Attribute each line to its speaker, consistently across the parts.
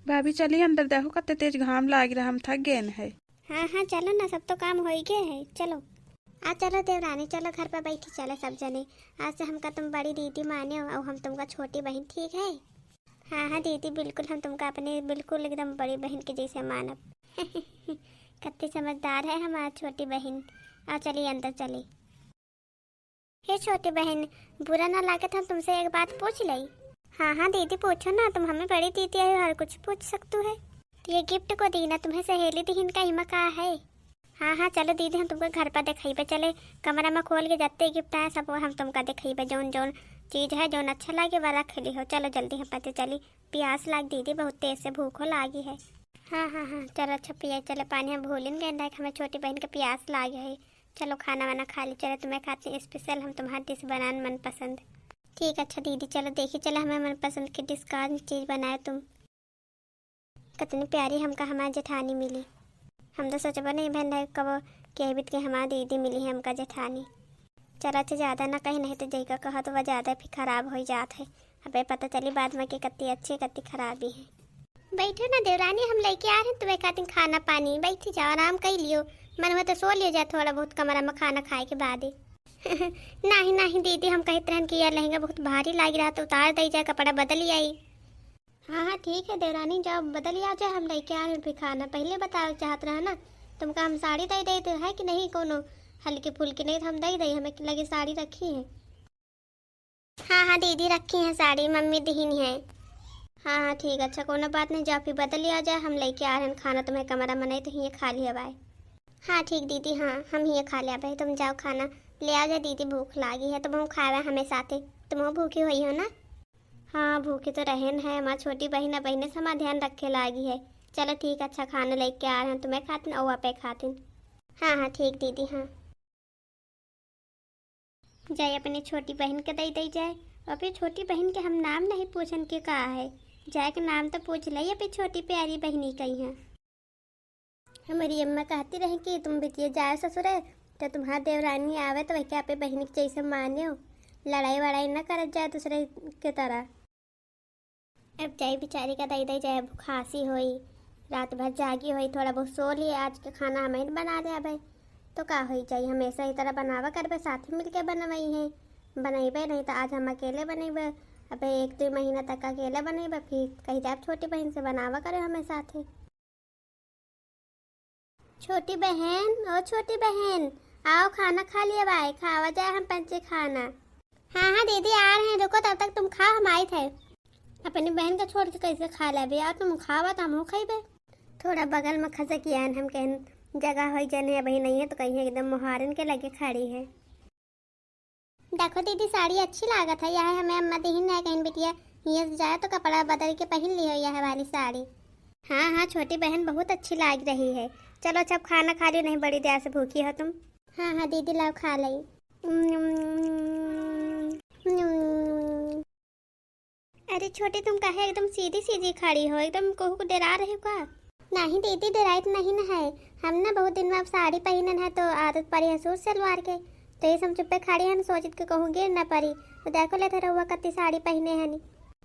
Speaker 1: भाभी चलिए अंदर, देखो कितने तेज घाम लाग रहा, हम थक गए है।
Speaker 2: हाँ हाँ चलो ना, सब तो काम हो ही गए है। चलो चलो देवरानी, चलो घर पर बैठी चलो सब जने। आज से हमका तुम बड़ी दीदी माने हो और हम तुमका छोटी बहन, ठीक है? हाँ हाँ दीदी, बिल्कुल हम तुमका अपने बिल्कुल एकदम बड़ी बहन के जैसे मानब। कितनी समझदार है हमारी छोटी बहन। आ चलिए अंदर चलिए। हे छोटी बहन, बुरा ना लगे तो हम तुमसे एक बात पूछ लई। हाँ हाँ दीदी पूछो ना, तुम हमें बड़ी दीदी है, हर कुछ पूछ सकते है। ये गिफ्ट को दी ना तुम्हें सहेली दीन का इमा कहा है। हाँ हाँ चलो दीदी, हम तुमको घर पर दिखाई चले, कमरा में खोल के जाते गिफ्ट है सब हम तुमका दिखाई जोन जोन चीज है जोन अच्छा लगे वाला खिली हो। चलो जल्दी हम पते चली, प्यास लाग दीदी, बहुत तेज से भूखो लागी है। हाँ हाँ हाँ चलो अच्छा पिया, चलो पानी हम भूलें गए, हमें छोटी बहन के प्यास लागे है। चलो खाना वाना खा ली, चलो तुम्हें खाते स्पेशल हम तुम्हारी डिश बनाए मनपसंद। ठीक अच्छा दीदी, चलो देखिए चलो हमें मनपसंद की डिश का चीज़ बनाए तुम। कितनी प्यारी हमका हमारी जेठानी मिली। हम तो सोचबो नहीं बहन है कब कहबित के हमारी दीदी मिली है हमका जेठानी। चलो अच्छा ज़्यादा ना कहीं, नहीं तो जैका कहा तो वह ज़्यादा फिर खराब हो जात है। अबे पता चली बाद में कि कत्ती अच्छी कत्ती खराबी है। बैठो ना देवरानी, हम लेके आ रहे हैं तुम्हें खातिर खाना पानी, बैठी जाओ आराम कर लियो। मन हुआ तो सो लियो जा थोड़ा बहुत कमरा में खाना खाए के बाद ही। नहीं नहीं दीदी, हम कही तरह की यार लहंगा बहुत भारी लग रहा, तो उतार दे जाए, कपड़ा बदल आई। हाँ हाँ ठीक है देवरानी, जाओ बदल आ जाए, हम लेके आ रहे हैं खाना। पहले बताओ चाहत रहा ना तुमका हम साड़ी दे दे है कि नहीं, कोनो हल्की फुल्की नहीं तो हम दे दे, हमें लगे साड़ी रखी है। हाँ हाँ दीदी रखी है साड़ी, मम्मी दीन है। हाँ हाँ ठीक अच्छा कोनो बात नहीं, जाओ फिर बदल आ जाए, हम लेके आ रहे हैं खाना तुम्हें कमरा में, नहीं तो ये खा लिया भाई। हाँ ठीक दीदी, हाँ हम ये खा लिया भाई, तुम जाओ खाना ले आ जाए। दीदी भूख लागी है, तुम खावे हमें साथे, तुम भूखी हुई हो ना? हाँ भूखी तो रहन है, हमारी छोटी बहन बहने से हमारा ध्यान रखे लागी है। चलो ठीक अच्छा खाना लेके आ रहे हैं, तुम्हें खातिन और पे खातिन। हाँ हाँ ठीक दीदी हाँ। जाए अपनी छोटी बहन के दे जाए, और फिर छोटी बहन के हम नाम नहीं पूछन के कहा है, जाए के नाम तो पूछ ली अपनी छोटी प्यारी बहनी कही है। हमारी अम्मा कहती रही कि तुम बिटिया जाए ससुरे तो तुम्हारा देवरानी आवे तो वह क्या पे बहनी के जैसे माने हो, लड़ाई वड़ाई न कर जाए दूसरे के तरह। अब जाए बेचारी का दई दई जाए, खांसी हुई रात भर जागी हुई, थोड़ा बहुत सो लिए, आज के खाना हमें बना दे भाई तो का हो जाए, हमेशा ही तरह बनावा करबे, साथ ही मिलके बनवाई है। बनेबे नहीं तो आज हम अकेले बनेबे, अब 1-2 महीना तक अकेले बनेबे, फिर कहीं जाए छोटी बहन से बनावा करे हमें साथ ही। छोटी बहन ओ छोटी बहन, आओ खाना खा लिया भाई, खावा जाए हम पंचे खाना। हाँ हाँ दीदी आ रहे हैं, रुको तब तक तुम खाओ, हम आए थे। अपनी बहन का छोड़ के कैसे खा ले यार, तुम खावा तो हम खाइबे। थोड़ा बगल में खसा किया हम कहें जगह हो जने अभी नहीं है तो कहीं एकदम मुहारन के लगे खड़ी है। देखो दीदी साड़ी अच्छी लागत है, यह हमें अम्मा दीन है कहीं बिटिया ये जाए तो कपड़ा बदल के पहन लियो यह वाली साड़ी। हाँ हाँ छोटी बहन बहुत अच्छी लाग रही है। चलो अच्छा खाना खा लियो, नहीं बड़ी देर से भूखी हो तुम। हाँ हाँ दीदी लाओ खा ली। अरे छोटी तुम कहे एकदम सीधी सीधी खड़ी हो, एकदम कहू को डरा रहे हो का? नहीं दीदी डराइत नहीं न है, हम ना बहुत दिन में अब साड़ी पहनन है तो आदत पड़ी है सूट सलवार के, तो ये हम चुप्पे खड़ी है सोचित के कहूँ गिर न पड़ी, तो देखो लेते रहुआ कत्ती साड़ी पहने है नी।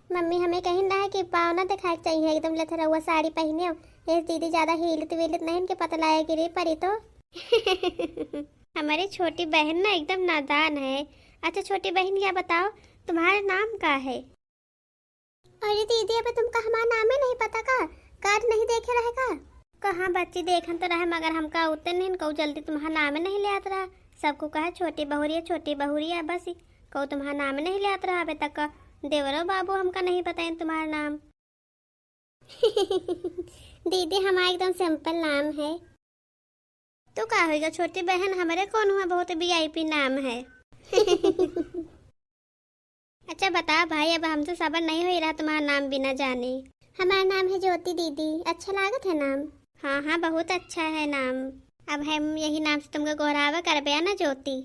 Speaker 2: मम्मी हमें कहीं ना है कि पाँव ना दिखाए चाहिए, एकदम लेते रहुआ साड़ी पहने हो, ये दीदी ज्यादा हिलत विलत नहीं इनके पता लाया गिरी पड़ी तो। हमारी छोटी बहन ना एकदम नादान है। अच्छा छोटी बहन क्या बताओ तुम्हारा नाम क्या है? अरे दीदी अब तुमका हमारा नाम ही नहीं पता का? कार्ड नहीं देखे रहेगा? कहाँ बच्ची देखन तो रहे मगर हमका उतने नहीं कहू जल्दी तुम्हारा नाम नहीं ले आता रहा, सबको कहा छोटी बहुरिया बस कहू तुम्हारा नाम नहीं ले आता रहा अभी तक। देवरो बाबू हमका नहीं बताए तुम्हारा नाम। दीदी हमारा एकदम सिंपल नाम है। तो क्या होगा छोटी बहन, हमारे कौन हुआ बहुत वीआईपी नाम है। अच्छा बता भाई, अब हमसे सबर नहीं हो रहा तुम्हारा नाम बिना जाने। हमारा नाम है ज्योति दीदी, अच्छा लागत है नाम? हाँ हाँ बहुत अच्छा है नाम, अब हम यही नाम से तुमको गोरावा करबे ना ज्योति।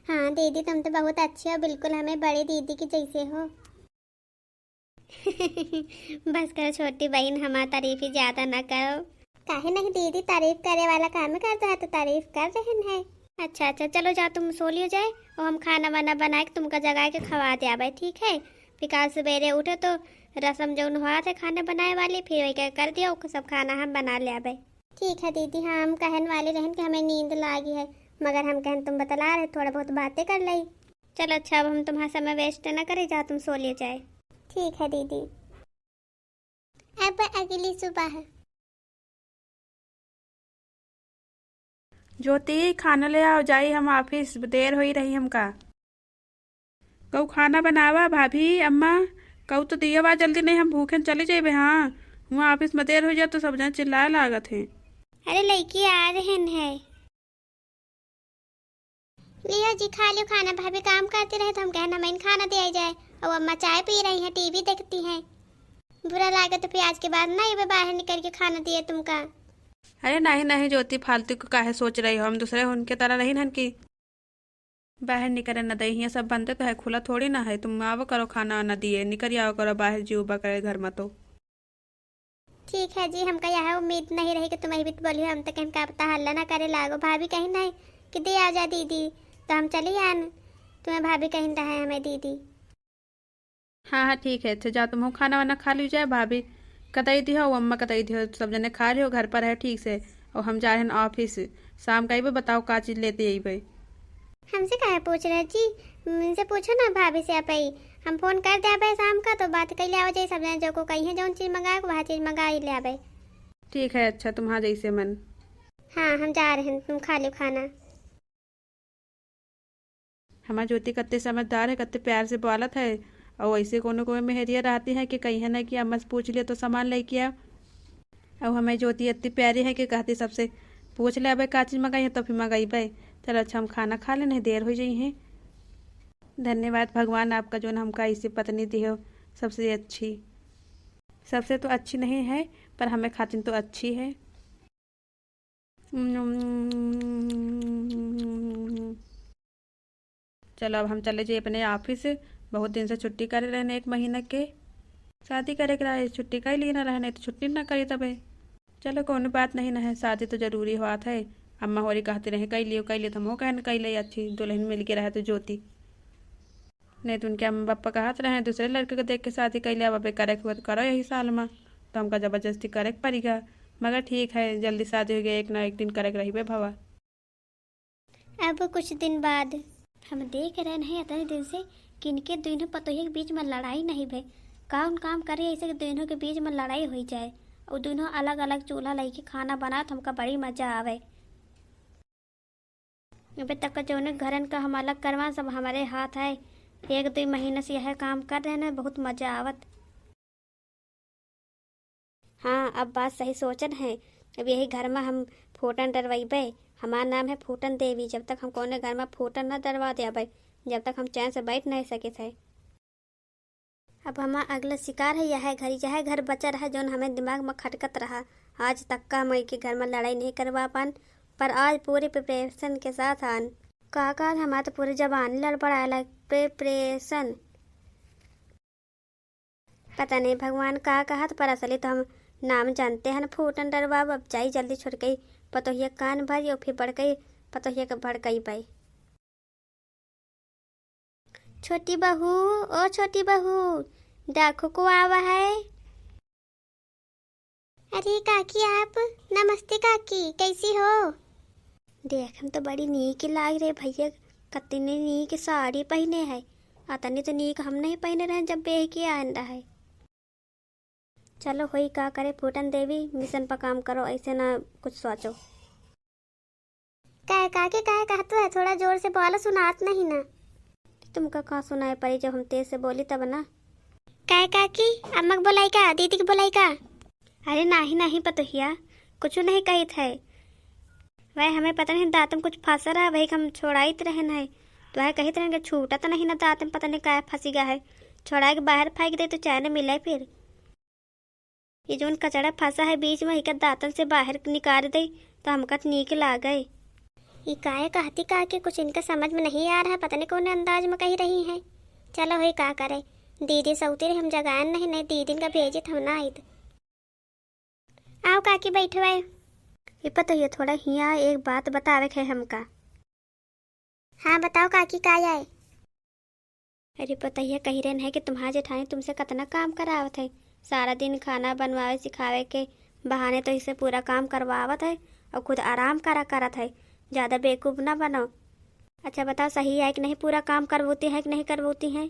Speaker 2: हाँ दीदी तुम तो बहुत अच्छे हो, बिल्कुल हमें बड़ी दीदी की जैसे हो। बस करो छोटी बहन, हमारी तारीफ ही ज्यादा ना करो। काहे नहीं दीदी, तारीफ करे वाला काम करता है तो तारीफ कर रहे हैं। अच्छा अच्छा चलो जाओ तुम सो लियो जाए, और हम खाना वाना बना के तुमका जगा के खवा दे आवे, ठीक है? फिर काल सवेरे उठे तो रसम जौन हुआ थे खाने बनाए वाली, फिर वही क्या कर दिया, वो सब खाना हम बना ले आबे। ठीक है दीदी, हाँ हम कहने वाले रहन कि हमें नींद लागी है, मगर हम कहन तुम बतला रहे थोड़ा बहुत बातें कर ली। चलो अच्छा, अब हम तुम्हारा समय वेस्ट न करें, जा तुम सो ले जाए। ठीक है दीदी। अब अगली सुबह।
Speaker 1: ज्योति खाना ले आओ, जाई हम ऑफिस, देर हो ही रही हमका। कऊ खाना बनावा भाभी अम्मा, कऊ तो दिया बा जल्दी, नहीं हम भूखे चले जाइबे। हाँ वहाँ ऑफिस में देर हो जाए तो सब जन चिल्लाए लागत है।
Speaker 2: अरे लड़की आ रहे हैं। लियो जी खा लो खाना, भाभी काम करते रहे तो हम कहना मैंने खाना दिया जाए, और अम्मा चाय पी रही हैं, टीवी देखती हैं। बुरा लगे तो फिर आज के बाद ना ये बाहर निकल के खाना दिए तुमका।
Speaker 1: अरे नहीं नहीं ज्योति, फालतू को काहे सोच रही हो, हम दूसरे उनके तरह नहीं हन की बाहर निकले न दे, ये सब बनते तो है, खुला थोड़ी ना है। तुम आओ करो खाना न दिए, निकल आओ करो बाहर, जीव करे घर में तो।
Speaker 2: ठीक है जी, हमका यह उम्मीद नहीं रही कि तुम्हें भी बोलियो, हम तो कहीं का पता हल्ला ना करे लागो। भाभी कहीं नहीं कि दे आ जा दीदी, तो हम चले आन, तुम्हें भाभी कहीं रहे हमें दीदी।
Speaker 1: हाँ हाँ ठीक है, अच्छा जा तुम हो खाना वाना खा लीजिए। भाभी कतई दी हो, अम्मा कतई दी हो, सब जने खा रहे हो, घर पर है ठीक से। और हम जा रहे हैं ऑफिस, शाम का ही बताओ का चीज लेते यही भाई।
Speaker 2: हमसे काहे पूछ रहे जी, मुझसे पूछो ना भाभी से आप ही। हम फोन कर दे आबे शाम का, तो बात कर ले आओ जाए, सब जने जो को कहीं है जो चीज मंगाए वह चीज मंगा ही ले आबे।
Speaker 1: ठीक है अच्छा, तुम्हारा जैसे मन।
Speaker 2: हाँ हम जा रहे हैं, तुम खा लो खाना।
Speaker 1: हमारी ज्योति कत्ते समझदार है, कत्ते प्यार से बोलत है। और वैसे कोनो कोई मेहरिया रहती है कि कहीं है ना कि अम्मा से पूछ लिया तो सामान ले किया। और हमें ज्योति इतनी प्यारी है कि कहती सबसे पूछ ले अबे का चीज मंगाई है तो फिर मंगाई भाई। चलो अच्छा हम खाना खा लेने, देर हो जाई है। धन्यवाद भगवान आपका जो हमका ऐसी पत्नी दी हो, सबसे अच्छी। सबसे तो अच्छी नहीं है पर हमें खातिर तो अच्छी है। चलो अब हम चले जाइए अपने ऑफिस, बहुत दिन से छुट्टी करे रहने, 1 महीने के। शादी करे के छुट्टी कर ली ना रहने तो छुट्टी ना करी तबे। चलो कोई बात नहीं ना है, शादी तो जरूरी हुआ था। अम्मा होरी कहते रहे कई लियो तो हम हो कहने कई ले, अच्छी दुल्हन मिल के रहे तो ज्योति। नहीं तो उनके अम्मा पापा कहते रहे दूसरे लड़के को देख के शादी कर लिया, अब करे हुआ तो करो यही साल में, तो हमका जबरदस्ती करे के पड़ेगा। मगर ठीक है, जल्दी शादी हो गई, एक ना एक दिन करे के रही भवा।
Speaker 2: अब कुछ दिन बाद हम देख रहे हैं इतने दिन से कि इनके दोनों पतोहियों के बीच में लड़ाई नहीं भई। कौन काम करे ऐसे कि दोनों के बीच में लड़ाई हो जाए, और दोनों अलग अलग चूल्हा लेके खाना बना तो हमका बड़ी मजा आवे। अभी तक जो घरन का हम अलग करवा सब हमारे हाथ है, 1-2 महीने से यह काम कर रहे हैं, बहुत मजा आवत। हाँ अब बात सही सोचन है, अब यही घर में हम फूटन डरवाइबे। हमारा नाम है फूटन देवी, जब तक हम कोने घर में फूटन न डरवा देबे, जब तक हम चैन से बैठ नहीं सके थे। अब हमारा अगला शिकार है यह घर बचा रहा जो हमें दिमाग में खटकत रहा। आज तक का मैं के घर में लड़ाई नहीं करवा पान, पर आज पूरे प्रिपरेशन के साथ आन का हमारा तो पूरी जबान लड़ पड़ा प्रिपरेशन। पता नहीं भगवान का कहा, पर असली तो हम नाम जानते हैं फूटन डरवाब। अब जाई जल्दी छुट गई पतोहिया कान भरी, और फिर बढ़ गई पतोहिया का भड़ गई भाई। छोटी बहू, ओ छोटी बहू, देखो को आवा है। अरे काकी आप, नमस्ते काकी, कैसी हो? देख हम तो बड़ी नीक लाग रहे भैया, कतनी नीक साड़ी पहने है, अतनी तो नीक हम नहीं पहने रहे जब बेह के आन रहा है। चलो होई का करे फूटन देवी, मिशन पर काम करो, ऐसे ना कुछ सोचो। काय काके काय कहते है, थोड़ा जोर से बोलो, सुनात नहीं ना। तुमका कहाँ सुनाए पड़ी, जब हम तेज से बोली तब ना। काय काकी अम्मा बोलाई का, दीदी की बोलाई का? अरे नहीं नहीं पतोहिया, कुछ नहीं कही थे। वह हमें पता नहीं दांत में कुछ फंसा रहा, वही हम छोड़ाइत रहे है, तो वह कही तरह छूटा तो नहीं ना दांत में, पता नहीं क्या फंसी गया है, छोड़ा के बाहर फेंक दे तो चैन मिले। फिर ये जो कचड़ा फंसा है बीच में, एक दांतन से बाहर निकाल दे तो हमका नीक ला गए। ये काय कहती का के कुछ इनका समझ में नहीं आ रहा, पता नहीं कौन अंदाज में कही रही है। चलो वही का करे, दीदी सऊती रही, हम जगान नहीं दीदी का भेजे हम ना आई। आओ काकी बैठो है। ये पता ये थोड़ा हिया एक बात बतावे है हमका। हाँ बताओ काकी का आए। अरे पता ही कही रहन है कि तुम्हारे जेठानी तुमसे कितना काम करावत है। सारा दिन खाना बनवावे सिखावे के बहाने तो इसे पूरा काम करवावत है और खुद आराम करा करत है। ज़्यादा बेवकूफ़ ना बनो। अच्छा बताओ, सही है कि नहीं, पूरा काम करवाती है कि नहीं करवाती है?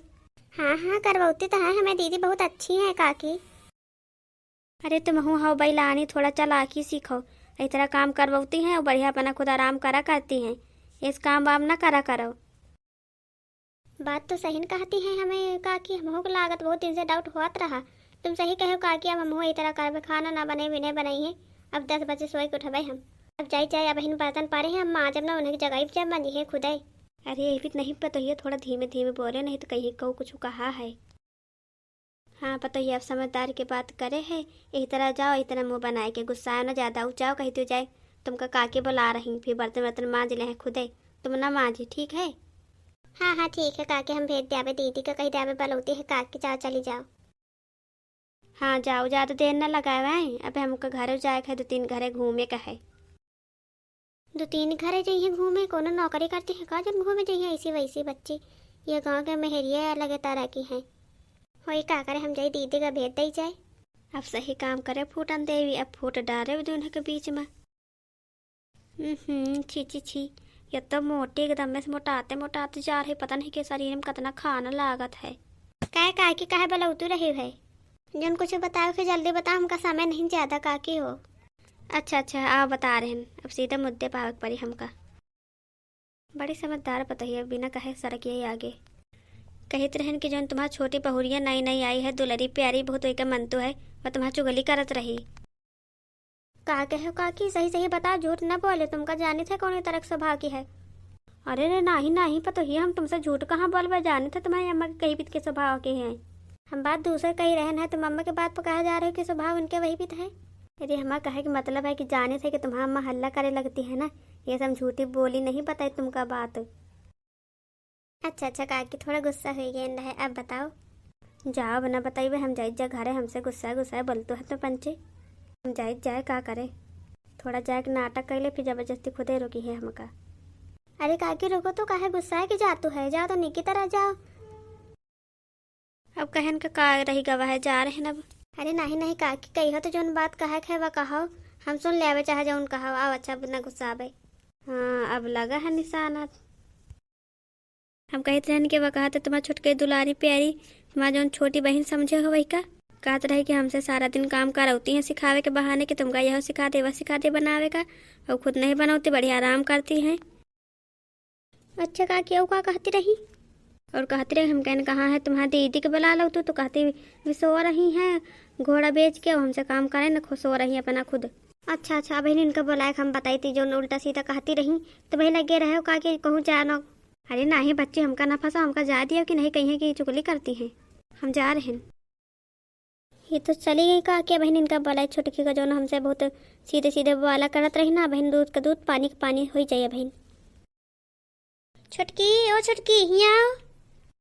Speaker 2: हाँ हाँ करवाती तो है, हमें दीदी बहुत अच्छी है काकी। अरे तुम हूँ हो बैलानी, थोड़ा चालाकी सीखो। इस तरह काम करवाती हैं और बढ़िया अपना खुद आराम करा करती हैं। इस काम वाम ना करा करो। बात तो सही कहती हैं हमें काकी, हमहू को लागत बहुत दिन से डाउट होत रहा। तुम सही कहो काकी, अब हमहू इस तरह करबे, खाना ना बने भी नहीं बनाई है। अब 10 बजे सोए के उठबे हम। अब जाई जाए, अब इन बर्तन पारे हैं, हम माँ जब ना उन्हें जगह जब बनी है खुद ही। अरे ये भी नहीं पता है, थोड़ा धीमे धीमे बोले, नहीं तो कहीं कहूँ कुछ कहा है। हाँ पता ही, अब समझदार के बात करे है। इस तरह जाओ, इस तरह मुँह बनाए के गुस्सा ना ज़्यादा ऊँचाओ, कहीं तो जाए। तुमका काकी बुला रही, फिर बर्तन वर्तन मांज ले हैं खुद ही, तुम ना मांझी, ठीक है? हाँ हाँ ठीक है काकी, हम भेज दिया दीदी का, कहीं दिया बलौती है काकी, जाओ चली जाओ। हाँ जाओ, ज़्यादा देर न लगाए हैं, अब हमको घर जाए है, 2-3 घरे घूमे का है। 2-3 घरे जाइए घूमे, कोनो नौकरी करती है का जब घूमे जाइए ऐसी वैसी बच्ची? ये गांव के मेहरिया अलग तरह की हैं। वही का करे, हम जाए दीदी का भेज दे जाए। अब सही काम करे फूटन देवी, अब फूट डाले दोनों के बीच में। छी छी छी, ये तो मोटी एकदम में से मोटाते मोटाते जा रही, पता नहीं के शरीर में कितना खाना लागत है। काहे काकी काहे बलौतू रही है? जन कुछ बताओ कि जल्दी बताओ, हमका समय नहीं ज़्यादा काकी हो। अच्छा अच्छा आप बता रहे हैं, अब सीधे मुद्दे पावे पड़ी हमका। बड़ी समझदार बताइए, बिना कहे सड़क यही आगे। कहते रहन कि जौन तुम्हारा छोटी बहुरिया नई नई आई है, दुलरी प्यारी बहुत एक मन तो है, और तुम्हारा चुगली करत रही। का कहो काकी, सही सही बताओ, झूठ न बोले, तुमका जाने थे कौन तरह स्वभाव की है। अरे रे नहीं नहीं पता ही, हम तुमसे झूठ कहाँ बोलबे, जाने थे तुम्हारी अम्मा के कहीं बीत के स्वभाव के हैं। हम बात दूसरे कही रहन है, तुम अम्मा के बात पर कहा जा रहे हो कि स्वभाव उनके वही बीत है। यदि हमारा कहे कि मतलब है कि जाने थे कि तुम्हारा अम्मा हल्ला करे लगती है ना, ये सब झूठी बोली नहीं बताई तुमका बात। अच्छा अच्छा काकी, थोड़ा गुस्सा हो गया है, अब बताओ। जाओ बना बताइए, हम जाए जा घरे, हमसे गुस्सा गुस्सा बोलते है तो पंचे। हम जाए जाए का करे, थोड़ा जाए के नाटक कर ले, फिर जबरदस्ती खुदे रोकी है हमका। अरे काकी रुको तो, काहे गुस्सा है कि जातू है, जाओ तो निकी तरह जाओ। अब कहन का रही गवा है, जा रहे हैं अब। अरे नहीं नहीं काकी, कही हो तो जोन बात कहे है वह कहो, हम सुन ले चाहे जो कहो, आओ अच्छा बिना गुस्सा आवे। हाँ अब लगा है निशाना। हम कहते रहन के वह कहा था तुम्हारा छुटके दुलारी प्यारी, तुम्हारा जो छोटी बहन समझे हो वही का कहते रहे कि हमसे सारा दिन काम कराती हैं सिखावे के बहाने, कि तुमका यह सिखा दे वह सिखा दे बनावे का, और खुद नहीं बनाती, बढ़िया आराम करती हैं। अच्छा काकी और का कहती रही? और कहती रही हम कहने कहाँ है तुम्हारी दीदी के बुला लो, तो कहती भी सो रही हैं घोड़ा बेच के, हमसे काम करें न सो रही अपना खुद। अच्छा अच्छा बहन इनका बुलाए, हम बताई थी जो उल्टा सीधा कहती रही, तो वही लगे रहे हो काकी कहूँ जानो। अरे नहीं बच्चे, हमका ना फंसा, हमका जा दिया कि नहीं कहीं कि चुगली करती हैं, हम जा रहे हैं। ये तो चली गई का क्या बहन, इनका बोला छोटकी का जो ना हमसे बहुत सीधे सीधे वाला करत रही ना बहन, दूध का दूध पानी का पानी हो जाइए बहन। छोटकी ओ छोटकी यहाँ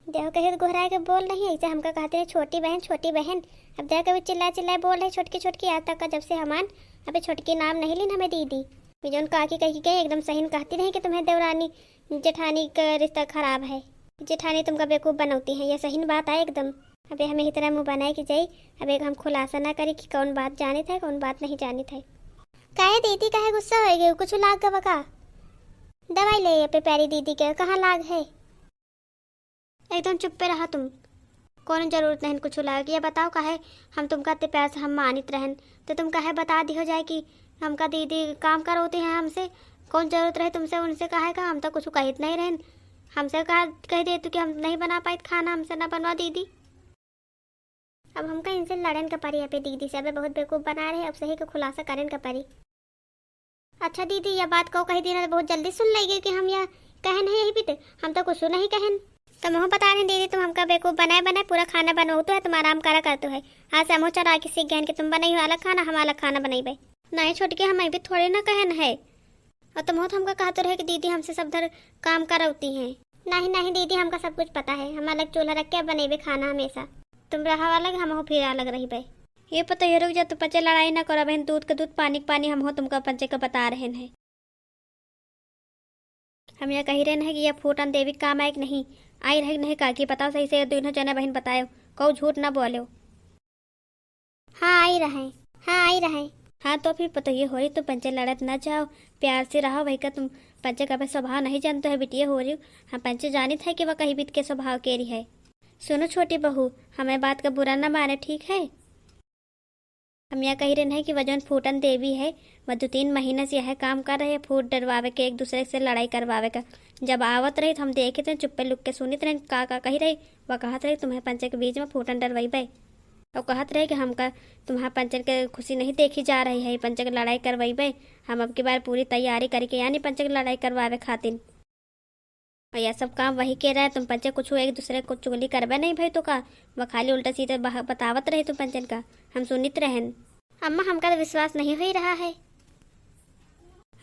Speaker 2: देखो, कहे गोहराए के बोल रही है ऐसे, हमका कहते हैं छोटी बहन छोटी बहन। अब देखो कभी चिल्लाए चिल्लाए बोल रहे छोटकी छोटकी, आज तक का जब से हमान अभी छोटकी नाम नहीं ली हमें दीदी। जो काकी कही गई एकदम सही कहती नहीं कि तुम्हें देवरानी जेठानी का रिश्ता खराब है, जेठानी तुमका बेवकूफ़ बनौती है, ये सही बात है एकदम। अबे हमें इतना मुँह बनाए कि जाई, अब एक हम खुलासा ना करी कि कौन बात जाने थे कौन बात नहीं जानी थे। काहे दीदी काहे गुस्सा हो गई, कुछ लाग गवा का? दवाई ले पे प्यारी दीदी के, कहाँ लाग है? एकदम चुप पे रहा तुम, कौन जरूरत नहीं कुछ लाग। ये बताओ काहे हम तुमका इतने प्यार से हम मानित रहन, तो तुम काहे बता दी हो जाए कि हमका दीदी काम करवाती हैं हमसे, कौन जरूरत रहे तुमसे उनसे कहे का, हम तो कुछ कहित नहीं रहन, हमसे कह दे तो कि हम नहीं बना पाए खाना, हमसे ना बनवा दीदी। अब हमका इनसे लड़न का परी अपने दीदी से, अब बहुत बेवकूफ़ बना रहे, अब सही का खुलासा करन का परी। अच्छा दीदी यह बात को कही देना बहुत जल्दी सुन लेगी कि हम यह कहन है यही भी, हम तो कुछ नहीं कहन। तुम हो बता रहे दीदी, तुम हमका बेवकूफ़ बनाए बनाए पूरा खाना बनवाओ तो है, तुम आराम करा करते है, आज से हम चला के सीख गए कि तुम बनाई हो अलग खाना, हम अलग खाना बनाई भाई नहीं छोट के, हम भी थोड़े ना कहन है। और तुम हो तो हमका कहते रहे कि दीदी हमसे सब धर काम कराती हैं। नहीं नहीं दीदी हमका सब कुछ पता है, हम अलग चूल्हा रख के बनेबे खाना हमेशा, तुम रहा अलग हम हो फिर अलग रही भाई। ये पता ये रुक जा, तो पचे लड़ाई ना करो बहन, दूध का दूध पानी का पानी, हम हो तुमका पंचे का बता रहे हैं। हम यह कही रहे हैं कि यह फूटन देवी काम आए कि नहीं आई रहे नहीं काकी बताओ सही से दोनों जना बहन बताओ कहो झूठ ना बोलो। हाँ आई रहे हाँ आई रहे। हाँ तो फिर पता ये हो रही तुम पंचे लड़त ना जाओ प्यार से रहो भाई का तुम पंचे का स्वभाव नहीं जानते है बिटिया हो रही हम पंचे जानी था कि वह कहीं बीत के स्वभाव के रही है। सुनो छोटी बहू हमें बात का बुरा ना माने ठीक है। हम यह कह रहे हैं कि वजन फूटन देवी है वह 2-3 महीने से यह काम कर रहे हैं फूट डरवावे के एक दूसरे से लड़ाई करवावे का। जब आवत रही तो हम देखे थे चुप्पे लुक के सुनित रहे का कही रही वह कहत रही तुम्हें पंचे के बीच में फूटन डरवाई और कहत रहे कि हमका तुम्हारा पंचर के खुशी नहीं देखी जा रही है पंचर की लड़ाई करवाई हम अब की बार पूरी तैयारी करके यानी पंचर की लड़ाई करवावे खातिर और यह सब काम वही कह रहा है तुम पंचर कुछ एक दूसरे को चुगली करवे नहीं भाई तो का वह खाली उल्टा सीधा बतावत रहे तुम पंचर का हम सुनित रहन। अम्मा हमका तो विश्वास नहीं हो रहा है।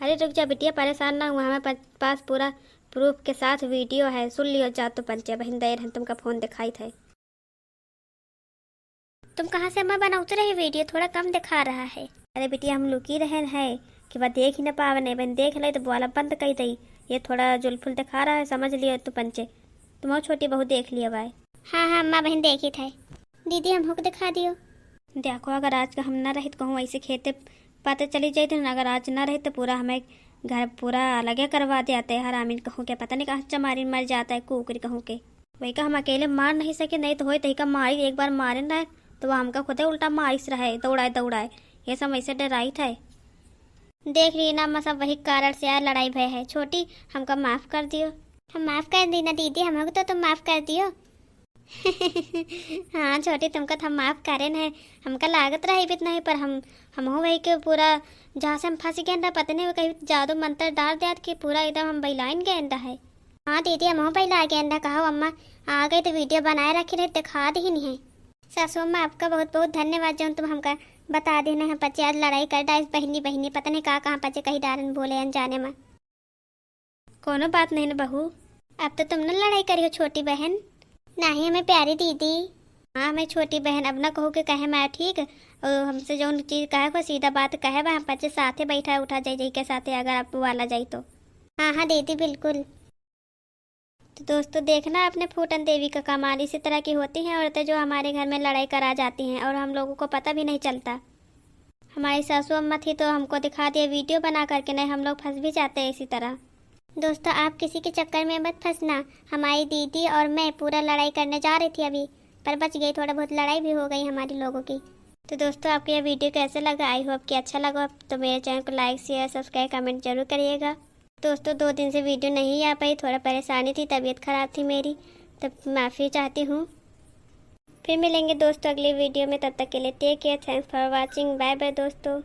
Speaker 2: अरे रुक जा बिटिया परेशान ना हुआ हमें पास पूरा प्रूफ के साथ वीडियो है सुन लियो जा तो पंचे बहन दे रहे तुमका फोन दिखाई थे। तुम कहाँ से अम्मा बनाते रहे वीडियो थोड़ा कम दिखा रहा है। अरे बिटिया हम लुकी रहे हैं कि वह देख ही ना पावे नहीं बहन देख ले तो बोला बंद कर दी ये थोड़ा जुल्फुल दिखा रहा है समझ लियो तो पंचे तुम छोटी बहू देख लियो भाई। हाँ हाँ अम्मा बहन देखी थे दीदी हमको दिखा दियो। देखो अगर आज का हम ना रहे तो कहूँ ऐसे खेते पता चली जाए तो अगर आज ना रहे तो पूरा हमें घर पूरा अलग करवा देते हैं हरामीन कहूँ के पता नहीं कहाँ चमारी मर जाता है कुकरी कहूँ के वही का हम अकेले मार नहीं सके नहीं तो हो तही का मारी एक बार मारे ना तो वह हमका खुद उल्टा मारिस रहे दौड़ाए ये सब ऐसे डराई था। देख रही ना अम्मा सब वही कारण से यार लड़ाई भय है छोटी हमका माफ कर दियो। हम माफ कर दी ना दीदी हमको तो तुम माफ कर दियो। हाँ छोटी तुमको तो हम माफ करें है हमका लागत रही भी नहीं पर हम हो वही के पूरा जहाँ से हम फंस गए पता नहीं कहीं जादू मंत्र डाल दिया कि पूरा एकदम हम बैलाइन गए है। हाँ दीदी हम हो बैला गए कहा अम्मा आ गए तो वीडियो बनाए रखी रहे दिखा दी नहीं है। सासू अम्मा आपका बहुत बहुत धन्यवाद जो तुम हमका बता देना है बच्चे आज लड़ाई कर डाल बहनी पता नहीं कहाँ बच्चे कहीं डारन बोले अनजाने में। कोनो बात नहीं ना बहू अब तो तुमने लड़ाई करी हो छोटी बहन नहीं हमें प्यारी दीदी। हाँ हमें छोटी बहन अब ना कहो कि कहे मैं ठीक और हमसे जो चीज़ कहे को सीधा बात कहे वह हम बच्चे साथे बैठा उठा जाए के साथे अगर आप वाला जाए तो। हाँ हाँ दीदी बिल्कुल। तो दोस्तों देखना अपने फूटन देवी का कमाल इसी तरह की होती हैं औरतें जो हमारे घर में लड़ाई करा जाती हैं और हम लोगों को पता भी नहीं चलता। हमारी सासू अम्मा थी तो हमको दिखा दिया वीडियो बना करके नहीं हम लोग फंस भी जाते हैं इसी तरह। दोस्तों आप किसी के चक्कर में मत फंसना हमारी दीदी और मैं पूरा लड़ाई करने जा रही थी अभी पर बच गई थोड़ा बहुत लड़ाई भी हो गई हमारी लोगों की। तो दोस्तों आपको यह वीडियो कैसे लगा आई होप कि अच्छा लगा तो मेरे चैनल को लाइक शेयर सब्सक्राइब कमेंट जरूर करिएगा। दोस्तों 2 दिन से वीडियो नहीं आ पाई थोड़ा परेशानी थी तबीयत ख़राब थी मेरी तो माफ़ी चाहती हूँ। फिर मिलेंगे दोस्तों अगली वीडियो में तब तक के लिए take care thanks for watching bye bye दोस्तों।